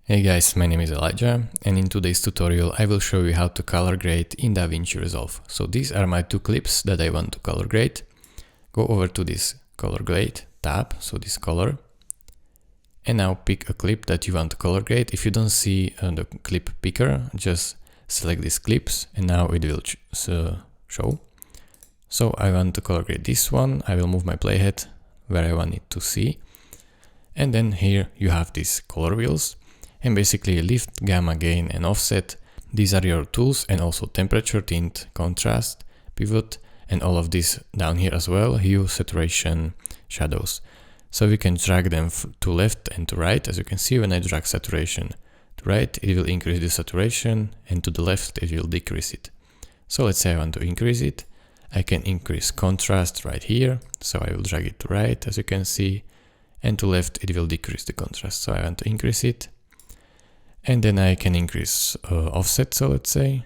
Hey guys, my name is Elijah, and in today's tutorial I will show you how to color grade in Davinci Resolve. So these are my two clips that I want to color grade. Go over to this color grade tab, so this color, and now pick a clip that you want to color grade. If you don't see the clip picker, just select these clips and now it will show. So I want to color grade this one. I will move my playhead where I want it to see. And then here you have these color wheels. And basically lift, gamma, gain and offset. These are your tools, and also temperature, tint, contrast, pivot, and all of this down here as well, hue, saturation, shadows. So we can drag them to left and to right. As you can see, when I drag saturation to right, it will increase the saturation, and to the left it will decrease it. So let's say I want to increase it. I can increase contrast right here. So I will drag it to right, as you can see, and to left it will decrease the contrast. So I want to increase it. And then I can increase offset, so let's say,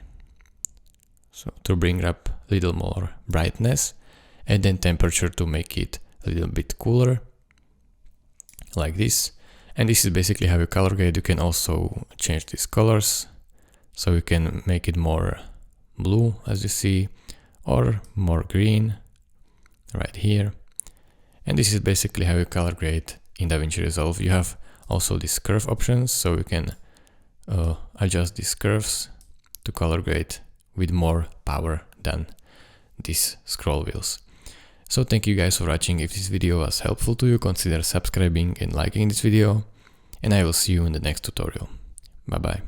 so to bring up a little more brightness, and then temperature to make it a little bit cooler, like this. And this is basically how you color grade. You can also change these colors, so you can make it more blue, as you see, or more green, right here. And this is basically how you color grade in Davinci Resolve. You have also these curve options, so you can adjust these curves to color grade with more power than these scroll wheels. So thank you guys for watching. If this video was helpful to you, consider subscribing and liking this video, and I will see you in the next tutorial. Bye bye.